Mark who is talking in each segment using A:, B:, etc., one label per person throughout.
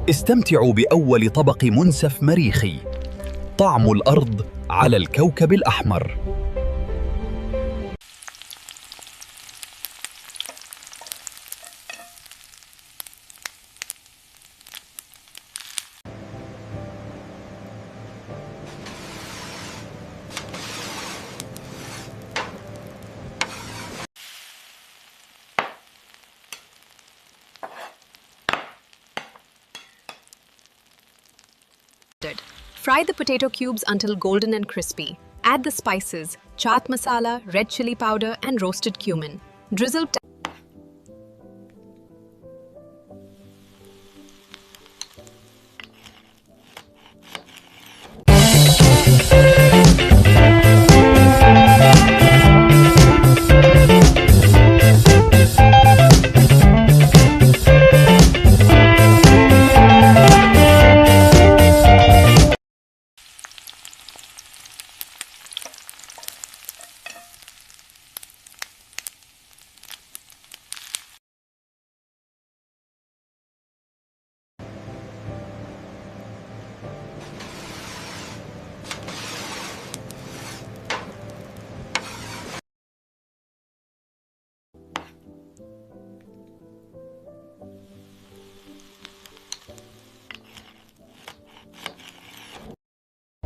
A: استمتعوا بأول طبق منسف مريخي، طعم الأرض على الكوكب الأحمر.
B: Fry the potato cubes until golden and crispy. Add the spices, chaat masala, red chili powder, and roasted cumin. Drizzle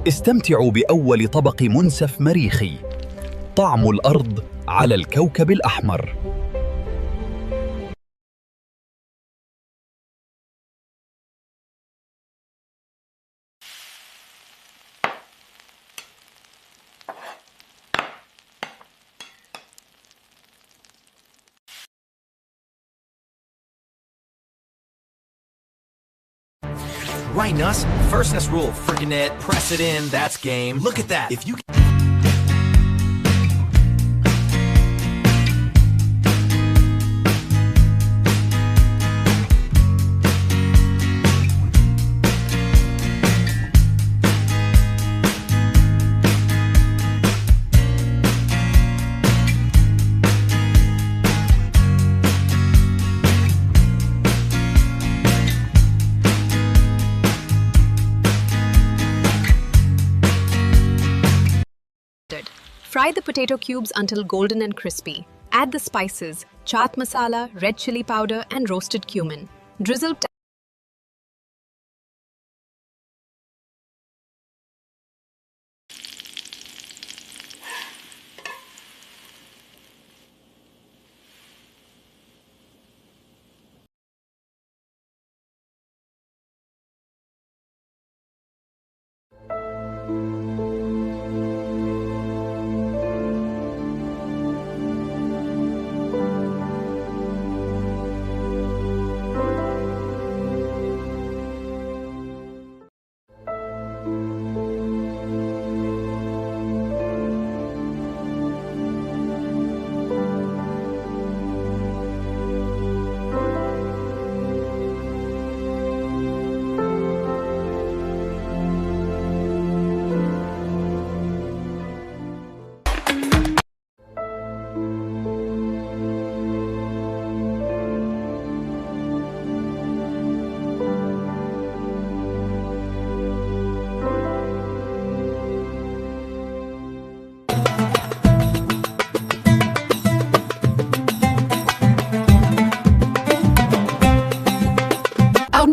A: استمتعوا بأول طبق منسف مريخي، طعم الأرض على الكوكب الأحمر.
C: Right, Nuss? First Nuss rule, frickin' it, press it in, that's game. Look at that. If you...
B: Fry the potato cubes until golden and crispy. Add the spices, chaat masala, red chili powder, and roasted cumin. Drizzle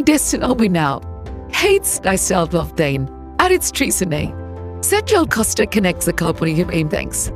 D: Destin are we now? Hates thyself of Dane. At its treasonay. Central Costa connects the company of aim thanks.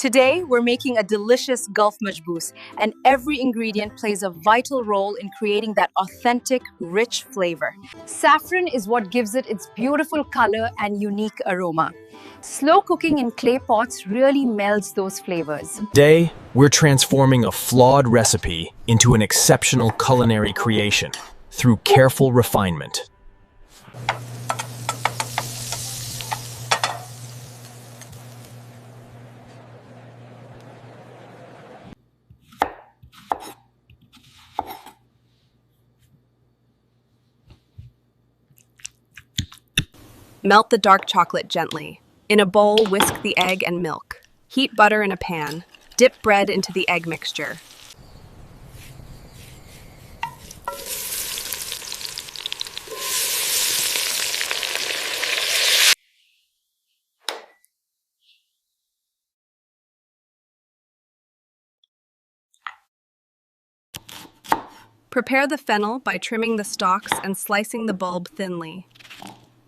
E: Today, we're making a delicious Gulf majboos, and every ingredient plays a vital role in creating that authentic, rich flavor. Saffron is what gives it its beautiful color and unique aroma. Slow cooking in clay pots really melds those flavors.
C: Today, we're transforming a flawed recipe into an exceptional culinary creation through careful refinement.
B: Melt the dark chocolate gently. In a bowl, whisk the egg and milk. Heat butter in a pan. Dip bread into the egg mixture. Prepare the fennel by trimming the stalks and slicing the bulb thinly.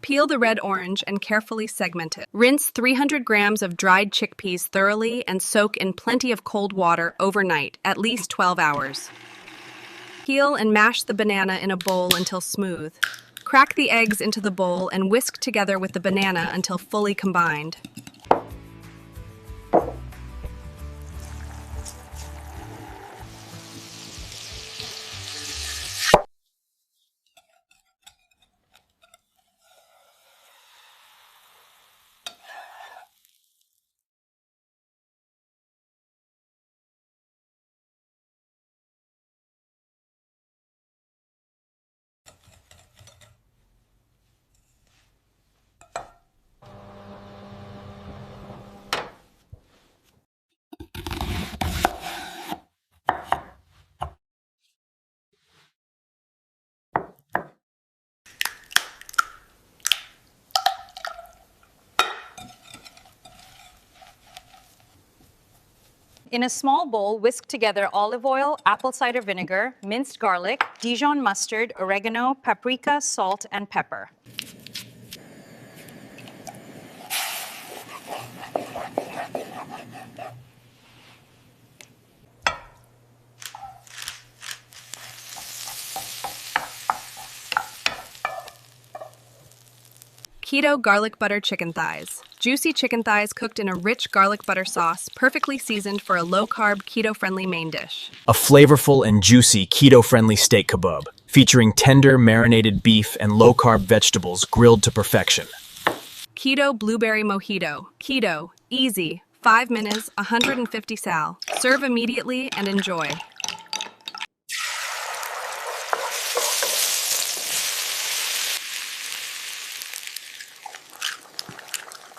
B: Peel the red orange and carefully segment it. Rinse 300 grams of dried chickpeas thoroughly and soak in plenty of cold water overnight, at least 12 hours. Peel and mash the banana in a bowl until smooth. Crack the eggs into the bowl and whisk together with the banana until fully combined.
E: In a small bowl, whisk together olive oil, apple cider vinegar, minced garlic, Dijon mustard, oregano, paprika, salt, and pepper.
B: Keto garlic butter chicken thighs. Juicy chicken thighs cooked in a rich garlic butter sauce, perfectly seasoned for a low-carb, keto-friendly main dish.
C: A flavorful and juicy keto-friendly steak kebab, featuring tender marinated beef and low-carb vegetables grilled to perfection.
B: Keto blueberry mojito. Keto, easy, 5 minutes, 150 sal. Serve immediately and enjoy.